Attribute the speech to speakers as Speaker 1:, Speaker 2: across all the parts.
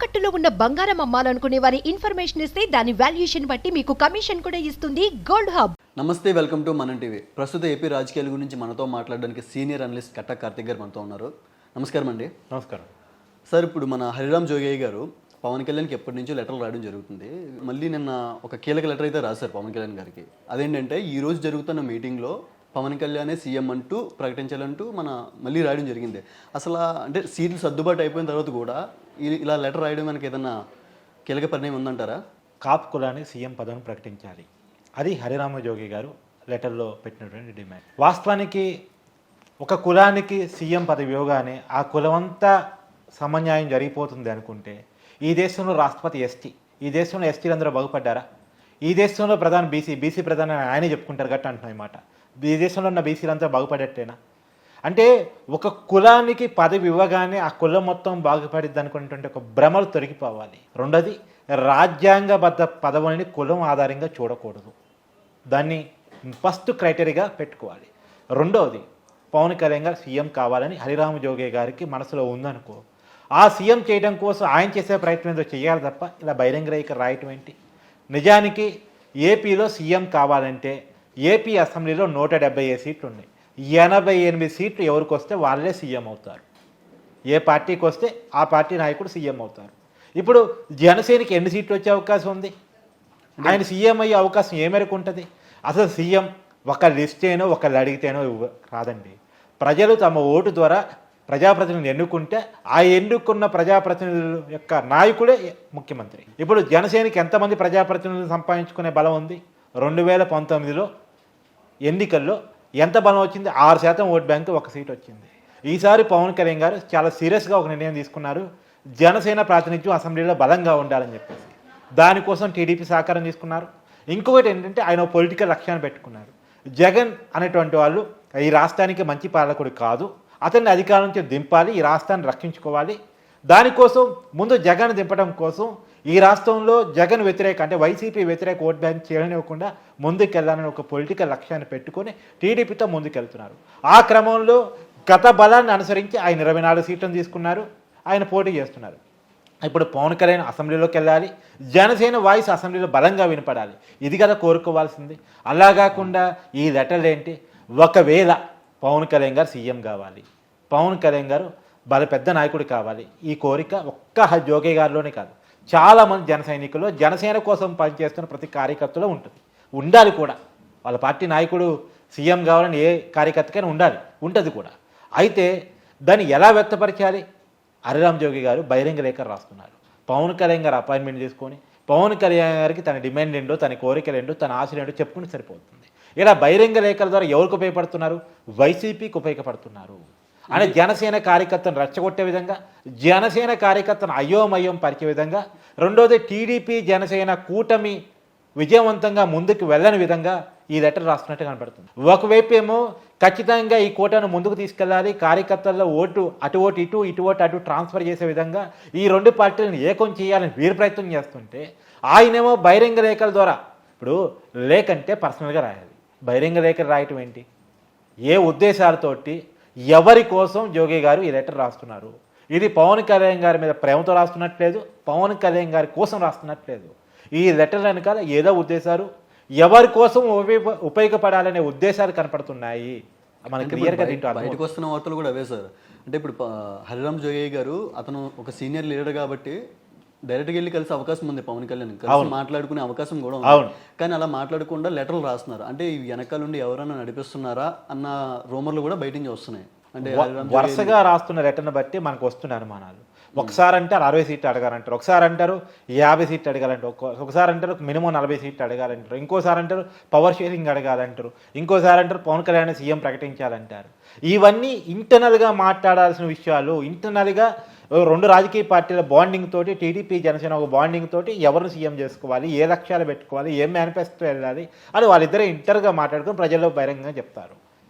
Speaker 1: తాకట్టులో ఉన్న బంగారం అమ్మాలనుకునే వారి ఇన్ఫర్మేషన్ ఇస్తే దాని వాల్యుయేషన్ బట్టి మీకు కమిషన్ కూడా ఇస్తుంది గోల్డ్ హబ్.
Speaker 2: నమస్తే, వెల్కమ్ టు మనం టీవీ. ప్రస్తుత ఏపీ రాజకీయాల గురించి మనతో మాట్లాడడానికి సీనియర్ అనలిస్ట్ కట్టా కార్తిక్ గారు మనతో ఉన్నారు. నమస్కారం అండి.
Speaker 3: నమస్కారం
Speaker 2: సార్, ఇప్పుడు మన హరిరామ్ జోగయ్య గారు పవన్ కళ్యాణ్కి ఎప్పటి నుంచో లెటర్లు రాయడం జరుగుతుంది. మళ్ళీ నిన్న ఒక కీలక లెటర్ అయితే రాశారు పవన్ కళ్యాణ్ గారికి. అదేంటంటే ఈ రోజు జరుగుతున్న మీటింగ్లో పవన్ కళ్యాణే సీఎం అంటూ ప్రకటించాలంటూ మళ్ళీ రాయడం జరిగింది. అసలు అంటే సీట్లు సర్దుబాటు అయిపోయిన తర్వాత కూడా ఇలా లెటర్ రాయడం మనకి ఏదన్నా కీలక పరిణామం ఉందంటారా?
Speaker 3: కాపు కులానికి సీఎం పదవిని ప్రకటించాలి, అది హరిరామ జోగి గారు లెటర్లో పెట్టినటువంటి డిమాండ్. వాస్తవానికి ఒక కులానికి సీఎం పదవి ఇవ్వగానే ఆ కులమంతా సమన్యాయం జరిగిపోతుంది అనుకుంటే, ఈ దేశంలో రాష్ట్రపతి ఎస్టీ, ఈ దేశంలో ఎస్టీలు అందరూ బాగుపడ్డారా? ఈ దేశంలో ప్రధాని బీసీ ప్రధాని ఆయనే చెప్పుకుంటారు గట్ట అంటున్నాయి మాట. ఈ దేశంలో ఉన్న బీసీలంతా బాగుపడేట్టేనా? అంటే ఒక కులానికి పదవి ఇవ్వగానే ఆ కులం మొత్తం బాగుపడిద్ది అనుకునేటువంటి ఒక భ్రమలు తొలగిపోవాలి. రెండోది, రాజ్యాంగబద్ధ పదవులని కులం ఆధారంగా చూడకూడదు, దాన్ని ఫస్ట్ క్రైటీరియాగా పెట్టుకోవాలి. రెండవది, పవన్ కళ్యాణ్ గారు సీఎం కావాలని హరిరామ జోగే గారికి మనసులో ఉందనుకో, ఆ సీఎం చేయడం కోసం ఆయన చేసే ప్రయత్నం ఏదో చేయాలి తప్ప ఇలా బహిరంగ రేఖ రాయటం ఏంటి? నిజానికి ఏపీలో సీఎం కావాలంటే ఏపీ అసెంబ్లీలో 175 సీట్లు ఉన్నాయి. 88 సీట్లు ఎవరికి వస్తే వాళ్ళే సీఎం అవుతారు. ఏ పార్టీకి వస్తే ఆ పార్టీ నాయకుడు సీఎం అవుతారు. ఇప్పుడు జనసేనకి ఎన్ని సీట్లు వచ్చే అవకాశం ఉంది? ఆయన సీఎం అయ్యే అవకాశం ఏ మేరకు ఉంటుంది? అసలు సీఎం ఒక లిస్టేనో ఒకళ్ళు అడిగితేనో రాదండి. ప్రజలు తమ ఓటు ద్వారా ప్రజాప్రతినిధులను ఎన్నుకుంటే ఆ ఎన్నుకున్న ప్రజాప్రతినిధుల యొక్క నాయకుడే ముఖ్యమంత్రి. ఇప్పుడు జనసేనకి ఎంతమంది ప్రజాప్రతినిధులు సంపాదించుకునే బలం ఉంది? 2019లో ఎన్నికల్లో ఎంత బలం వచ్చింది? 6% ఓట్ బ్యాంకు, 1 సీట్ వచ్చింది. ఈసారి పవన్ కళ్యాణ్ గారు చాలా సీరియస్గా ఒక నిర్ణయం తీసుకున్నారు, జనసేన ప్రాతినిధ్యం అసెంబ్లీలో బలంగా ఉండాలని చెప్పేసి. దానికోసం టీడీపీ సహకారం తీసుకున్నారు. ఇంకొకటి ఏంటంటే ఆయన పొలిటికల్ లక్ష్యాన్ని పెట్టుకున్నారు. జగన్ అనేటువంటి వాళ్ళు ఈ రాష్ట్రానికి మంచి పాలకుడు కాదు, అతన్ని అధికారం నుంచి దింపాలి, ఈ రాష్ట్రాన్ని రక్షించుకోవాలి. దానికోసం ముందు జగన్ దింపడం కోసం ఈ రాష్ట్రంలో జగన్ వ్యతిరేక అంటే వైసీపీ వ్యతిరేక ఓట్ బ్యాంక్ చేయనివ్వకుండా ముందుకెళ్లాలని ఒక పొలిటికల్ లక్ష్యాన్ని పెట్టుకొని టీడీపీతో ముందుకెళ్తున్నారు. ఆ క్రమంలో గత బలాన్ని అనుసరించి ఆయన 24 సీట్లను తీసుకున్నారు, ఆయన పోటీ చేస్తున్నారు. ఇప్పుడు పవన్ కళ్యాణ్ అసెంబ్లీలోకి వెళ్ళాలి, జనసేన వాయిస్ అసెంబ్లీలో బలంగా వినపడాలి, ఇది కదా కోరుకోవాల్సింది. అలా కాకుండా ఈ లెటర్లు ఏంటి? ఒకవేళ పవన్ కళ్యాణ్ గారు సీఎం కావాలి, పవన్ కళ్యాణ్ గారు పెద్ద నాయకుడు కావాలి, ఈ కోరిక ఒక్క జోగే గారిలోనే కాదు, చాలామంది జన సైనికులు జనసేన కోసం పనిచేస్తున్న ప్రతి కార్యకర్తలో ఉంటుంది, ఉండాలి కూడా. వాళ్ళ పార్టీ నాయకుడు సీఎం కావాలని ఏ కార్యకర్తకైనా ఉంటుంది కూడా. అయితే దాన్ని ఎలా వ్యక్తపరచాలి? హరిరామ్ జోగి గారు బహిరంగ లేఖ రాస్తున్నారు. పవన్ కళ్యాణ్ గారు అపాయింట్మెంట్ తీసుకొని పవన్ కళ్యాణ్ గారికి తన డిమాండ్ ఏంటో, తన కోరికలు ఏంటో, తన ఆశలు ఏంటో చెప్పుకుంటే సరిపోతుంది. ఇలా బహిరంగ లేఖల ద్వారా ఎవరికి ఉపయోగపడుతున్నారు? వైసీపీకి ఉపయోగపడుతున్నారు. అంటే జనసేన కార్యకర్తను రెచ్చగొట్టే విధంగా, జనసేన కార్యకర్తను అయోమయం పరిచే విధంగా. రెండోది, టీడీపీ జనసేన కూటమి విజయవంతంగా ముందుకు వెళ్ళని విధంగా ఈ లెటర్ రాస్తున్నట్టు కనబడుతుంది. ఒకవైపు ఏమో ఖచ్చితంగా ఈ కోటను ముందుకు తీసుకెళ్ళాలి, కార్యకర్తల్లో ఓటు అటు ఓటు ఇటు, ఇటు ఓటు అటు ట్రాన్స్ఫర్ చేసే విధంగా ఈ రెండు పార్టీలను ఏకం చేయాలని వీరు ప్రయత్నం చేస్తుంటే, ఆయనేమో బహిరంగ లేఖల ద్వారా, ఇప్పుడు లేఖ అంటే పర్సనల్గా రాయాలి, బహిరంగ లేఖలు రాయటం ఏంటి? ఏ ఉద్దేశాలతోటి ఎవరి కోసం జోగి గారు ఈ లెటర్ రాస్తున్నారు? ఇది పవన్ కళ్యాణ్ గారి మీద ప్రేమతో రాస్తున్నట్లేదు, పవన్ కళ్యాణ్ గారి కోసం రాస్తున్నట్లేదు. ఈ లెటర్ వెనకాల ఏదో ఉద్దేశాలు, ఎవరి కోసం ఉపయోగపడాలనే ఉద్దేశాలు కనపడుతున్నాయి. మనకి క్లియర్గా
Speaker 2: బయటకు వస్తున్న వార్తలు కూడా అవే సార్. అంటే ఇప్పుడు హరిరామ్ జోగయ్య గారు అతను ఒక సీనియర్ లీడర్ కాబట్టి డైరెక్ట్గా వెళ్ళి కలిసే అవకాశం ఉంది, పవన్ కళ్యాణ్ కలిసి మాట్లాడుకునే అవకాశం కూడా ఉంది. కానీ అలా మాట్లాడకుండా లెటర్లు రాస్తున్నారు. అంటే ఈ వెనకాల నుండి ఎవరైనా నడిపిస్తున్నారా అన్న రూమర్లు కూడా బయట నుంచి వస్తున్నాయి. అంటే
Speaker 3: వరుసగా రాస్తున్న లెటర్ని బట్టి మనకు వస్తున్న అనుమానాలు. ఒకసారి అంటారు 60 సీట్లు అడగాలంటారు, ఒకసారి అంటారు 50 సీట్లు అడగాలంటారు, ఒకసారి అంటారు మినిమం 40 సీట్లు అడగాలంటారు, ఇంకోసారి అంటారు పవర్ షేరింగ్ అడగాలంటారు, ఇంకోసారి అంటారు పవన్ కళ్యాణ్ సీఎం ప్రకటించాలంటారు. ఇవన్నీ ఇంటర్నల్గా మాట్లాడాల్సిన విషయాలు. ఇంటర్నల్గా రెండు రాజకీయ పార్టీల బాండింగ్ తోటి, టీడీపీ జనసేన ఒక బాండింగ్ తోటి ఎవరిని సీఎం చేసుకోవాలి, ఏ లక్ష్యాలు పెట్టుకోవాలి, ఏ మేనిఫెస్టో వెళ్ళాలి అని వాళ్ళిద్దరే ఇంటర్గా మాట్లాడుకొని ప్రజల్లో బహిరంగంగా చెప్తారు.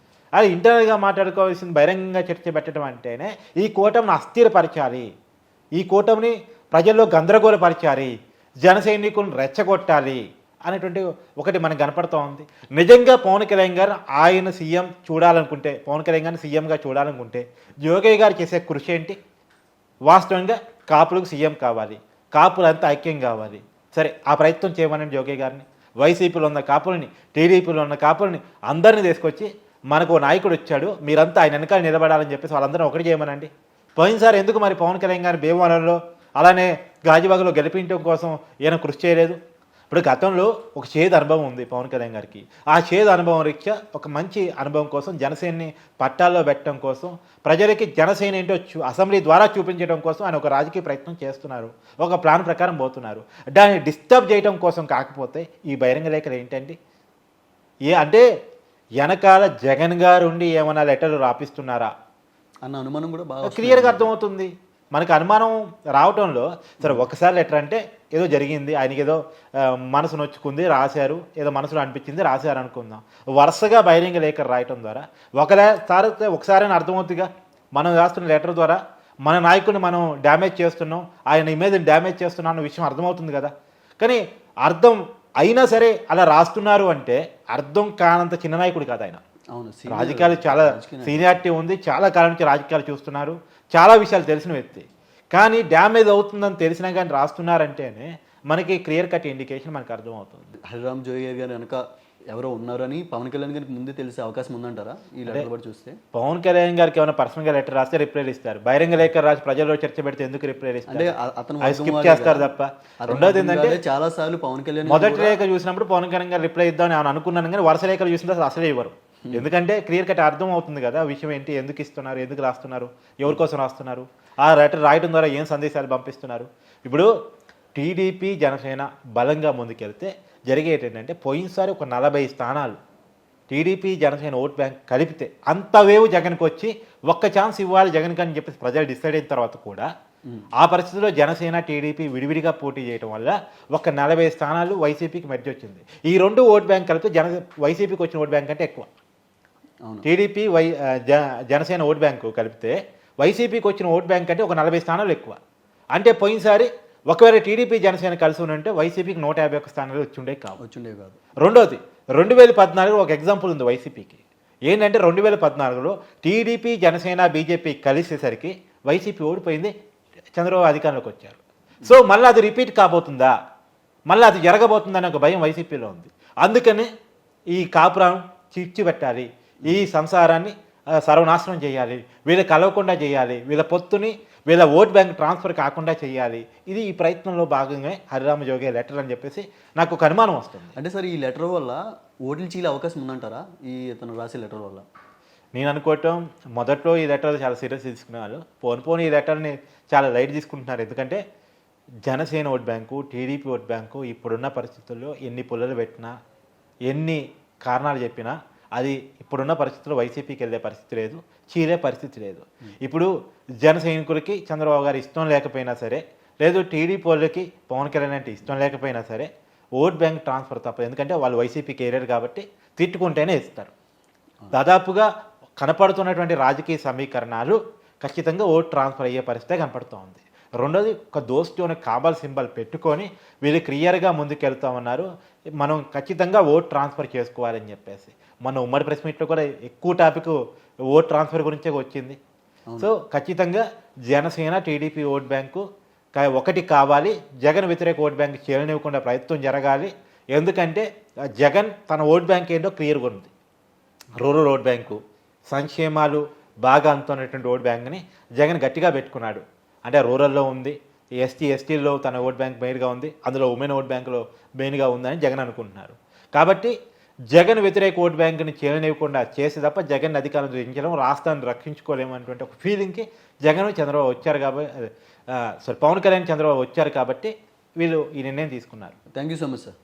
Speaker 3: అది ఇంటర్నల్గా మాట్లాడుకోవాల్సిన బహిరంగంగా చర్చ పెట్టడం అంటేనే ఈ కూటమిని అస్థిరపరచాలి, ఈ కూటమిని ప్రజల్లో గందరగోళపరచాలి, జన సైనికులను రెచ్చగొట్టాలి అనేటువంటి ఒకటి మనకు కనపడుతూ ఉంది. నిజంగా పవన్ కళ్యాణ్ గారు ఆయన సీఎం చూడాలనుకుంటే, పవన్ కళ్యాణ్ గారిని సీఎంగా చూడాలనుకుంటే జోగయ్య గారు చేసే కృషి ఏంటి? వాస్తవంగా కాపులకు సీఎం కావాలి, కాపులంతా ఐక్యం కావాలి. సరే, ఆ ప్రయత్నం చేయమనండి జోగి గారిని. వైసీపీలో ఉన్న కాపులని, టీడీపీలో ఉన్న కాపులని అందరినీ తీసుకొచ్చి మనకు ఓ నాయకుడు వచ్చాడు, మీరంతా ఆయన వెనకాల నిలబడాలని చెప్పేసి వాళ్ళందరూ ఒకటి చేయమనండి. పోయినసారి ఎందుకు మరి పవన్ కళ్యాణ్ గారి భీమవరంలో అలానే గాజువాకలో గెలిపించడం కోసం ఈయన కృషి చేయలేదు? ఇప్పుడు గతంలో ఒక చేదు అనుభవం ఉంది పవన్ కళ్యాణ్ గారికి. ఆ చేదు అనుభవం రీత్యా ఒక మంచి అనుభవం కోసం జనసేనని పట్టాల్లో పెట్టడం కోసం, ప్రజలకి జనసేన ఏంటో అసెంబ్లీ ద్వారా చూపించడం కోసం ఆయన ఒక రాజకీయ ప్రయత్నం చేస్తున్నారు, ఒక ప్లాన్ ప్రకారం పోతున్నారు. దాన్ని డిస్టర్బ్ చేయడం కోసం కాకపోతే ఈ బహిరంగ లేఖలు ఏంటండి? అంటే వెనకాల జగన్ గారు ఉండి ఏమైనా లెటర్లు రాపిస్తున్నారా
Speaker 2: అన్న అనుమానం కూడా బాగా
Speaker 3: క్లియర్గా అర్థమవుతుంది. మనకు అనుమానం రావటంలో సరే ఒకసారి లెటర్ అంటే ఏదో జరిగింది, ఆయనకి ఏదో మనసు నొచ్చుకుంది రాశారు, ఏదో మనసులో అనిపించింది రాశారు అనుకుందాం. వరుసగా బహిరంగ లేఖ రాయటం ద్వారా ఒకసారి అర్థమవుతుందిగా. మనం రాస్తున్న లెటర్ ద్వారా మన నాయకుడిని మనం డ్యామేజ్ చేస్తున్నాం, ఆయన ఇమేజ్ని డ్యామేజ్ చేస్తున్నాం అన్న విషయం అర్థమవుతుంది కదా. కానీ అర్థం అయినా సరే అలా రాస్తున్నారు అంటే అర్థం కానంత చిన్న నాయకుడు కాదు ఆయన.
Speaker 2: అవును,
Speaker 3: రాజకీయాలు చాలా సీనియారిటీ ఉంది, చాలా కాలం నుంచి రాజకీయాలు చూస్తున్నారు, చాలా విషయాలు తెలిసిన వ్యక్తి. కానీ డ్యామేజ్ అవుతుందని తెలిసినా కానీ రాస్తున్నారంటేనే మనకి క్లియర్ కట్ ఇండికేషన్ మనకు అర్థమవుతుంది.
Speaker 2: హరిరామ్ జోగి గారు వెనక ఎవరో ఉన్నారని పవన్ కళ్యాణ్ గారికి ముందే తెలిసే అవకాశం ఉందంటారా ఈ లెటర్ కూడా చూస్తే?
Speaker 3: పవన్ కళ్యాణ్ గారికి ఏమైనా పర్సనల్గా లెటర్ రాస్తే రిప్లై ఇస్తారు, బహిరంగ లేఖ రాసి ప్రజల్లో చర్చ పెడితే ఎందుకు రిప్లై ఇస్తారు?
Speaker 2: అంటే అతను
Speaker 3: స్కిప్ చేస్తారు తప్ప. రెండోది ఏంటంటే
Speaker 2: చాలా సార్లు పవన్ కళ్యాణ్
Speaker 3: మొదటి లేఖ చూసినప్పుడు పవన్ కళ్యాణ్ గారు రిప్లై ఇద్దామని నేను అనుకున్నాను, కానీ వరుస లేఖలు చూసిన అసలే ఇవ్వరు. ఎందుకంటే క్లియర్ కట్ అర్థం అవుతుంది కదా విషయం ఏంటి, ఎందుకు ఇస్తున్నారు, ఎందుకు రాస్తున్నారు, ఎవరి కోసం రాస్తున్నారు, ఆ లెటర్ రాయడం ద్వారా ఏం సందేశాలు పంపిస్తున్నారు. ఇప్పుడు టీడీపీ జనసేన బలంగా ముందుకెళ్తే జరిగేది ఏంటంటే పోయినసారి ఒక 40 స్థానాలు టీడీపీ జనసేన ఓట్ బ్యాంక్ కలిపితే అంత వేవ్ జగన్కి వచ్చి ఒక్క ఛాన్స్ ఇవ్వాలి జగన్కి అని చెప్పేసి ప్రజలు డిసైడ్ అయిన తర్వాత కూడా ఆ పరిస్థితిలో జనసేన టీడీపీ విడివిడిగా పోటీ చేయడం వల్ల ఒక 40 స్థానాలు వైసీపీకి మధ్య వచ్చింది. ఈ రెండు ఓట్ బ్యాంక్ కలిపితే వైసీపీకి వచ్చిన ఓట్ బ్యాంక్ అంటే ఎక్కువ. టీడీపీ జనసేన ఓట్ బ్యాంకు కలిపితే వైసీపీకి వచ్చిన ఓట్ బ్యాంక్ అంటే ఒక 40 స్థానాలు ఎక్కువ. అంటే పోయినసారి ఒకవేళ టీడీపీ జనసేన కలిసి ఉంటే వైసీపీకి 151 స్థానాలు వచ్చిండే కాదు. రెండోది 2014 ఒక ఎగ్జాంపుల్ ఉంది వైసీపీకి. ఏంటంటే 2014లో టీడీపీ జనసేన బీజేపీ కలిసేసరికి వైసీపీ ఓడిపోయింది, చంద్రబాబు అధికారంలోకి వచ్చారు. సో మళ్ళీ అది రిపీట్ కాబోతుందా, మళ్ళీ అది జరగబోతుందనే ఒక భయం వైసీపీలో ఉంది. అందుకని ఈ కాపురం చిచ్చు పెట్టాలి, ఈ సంసారాన్ని సర్వనాశనం చేయాలి, వీళ్ళు కలవకుండా చేయాలి, వీళ్ళ పొత్తుని వీళ్ళ ఓట్ బ్యాంక్ ట్రాన్స్ఫర్ కాకుండా చేయాలి. ఇది ఈ ప్రయత్నంలో భాగంగా హరిరామ జోగి లెటర్ అని చెప్పేసి నాకు ఒక అనుమానం వస్తుంది.
Speaker 2: అంటే సార్ ఈ లెటర్ వల్ల ఓట్లు చీలే అవకాశం ఉందంటారా ఈ ఇతను రాసే లెటర్ వల్ల?
Speaker 3: నేను అనుకోవటం మొదట్లో ఈ లెటర్ చాలా సీరియస్ తీసుకున్నారు, పోను ఈ లెటర్ని చాలా లైట్ తీసుకుంటున్నారు. ఎందుకంటే Janasena vote bank, TDP vote bank ఇప్పుడున్న పరిస్థితుల్లో ఎన్ని పుల్లలు పెట్టినా ఎన్ని కారణాలు చెప్పినా అది ఇప్పుడున్న పరిస్థితుల్లో వైసీపీకి వెళ్ళే పరిస్థితి లేదు, చీలే పరిస్థితి లేదు. ఇప్పుడు జన సైనికులకి చంద్రబాబు గారు ఇష్టం లేకపోయినా సరే, లేదు టీడీపీ వాళ్ళకి పవన్ కళ్యాణ్ అంటే ఇష్టం లేకపోయినా సరే ఓట్ బ్యాంక్ ట్రాన్స్ఫర్ తప్పదు. ఎందుకంటే వాళ్ళు వైసీపీకి ఏరారు కాబట్టి తిట్టుకుంటేనే ఇస్తారు. దాదాపుగా కనపడుతున్నటువంటి రాజకీయ సమీకరణాలు ఖచ్చితంగా ఓట్ ట్రాన్స్ఫర్ అయ్యే పరిస్థితే కనపడుతూ ఉంది. రెండోది ఒక దోస్తి కాబల్ సింబల్ పెట్టుకొని వీళ్ళు క్లియర్గా ముందుకెళ్తామన్నారు, మనం ఖచ్చితంగా ఓట్ ట్రాన్స్ఫర్ చేసుకోవాలని చెప్పేసి. మన ఉమ్మడి ప్రెస్ మీట్లో కూడా ఎక్కువ టాపిక్ ఓట్ ట్రాన్స్ఫర్ గురించే వచ్చింది. సో ఖచ్చితంగా జనసేన టీడీపీ ఓట్ బ్యాంకు ఒకటి కావాలి, జగన్ వ్యతిరేక ఓట్ బ్యాంక్ చేయనివ్వకుండా ప్రయత్నం జరగాలి. ఎందుకంటే జగన్ తన ఓట్ బ్యాంక్ ఏంటో క్లియర్గా ఉంది. రూరల్ ఓట్ బ్యాంకు, సంక్షేమాలు బాగా అందుతున్నటువంటి ఓట్ బ్యాంక్ని జగన్ గట్టిగా పెట్టుకున్నాడు. అంటే రూరల్లో ఉంది, ఎస్టీలో తన ఓట్ బ్యాంక్ మెయిన్గా ఉంది, అందులో ఉమెన్ ఓట్ బ్యాంకులో మెయిన్గా ఉందని జగన్ అనుకుంటున్నారు. కాబట్టి జగన్ వ్యతిరేక ఓట్ బ్యాంక్ని చేయనివ్వకుండా చేసి తప్ప జగన్ అధికారం దించడం, రాష్ట్రాన్ని రక్షించుకోలేమనేటువంటి ఒక ఫీలింగ్కి జగన్ చంద్రబాబు వచ్చారు కాబట్టి పవన్ కళ్యాణ్ చంద్రబాబు వచ్చారు కాబట్టి వీళ్ళు ఈ నిర్ణయం తీసుకున్నారు.
Speaker 2: Thank you so much sir.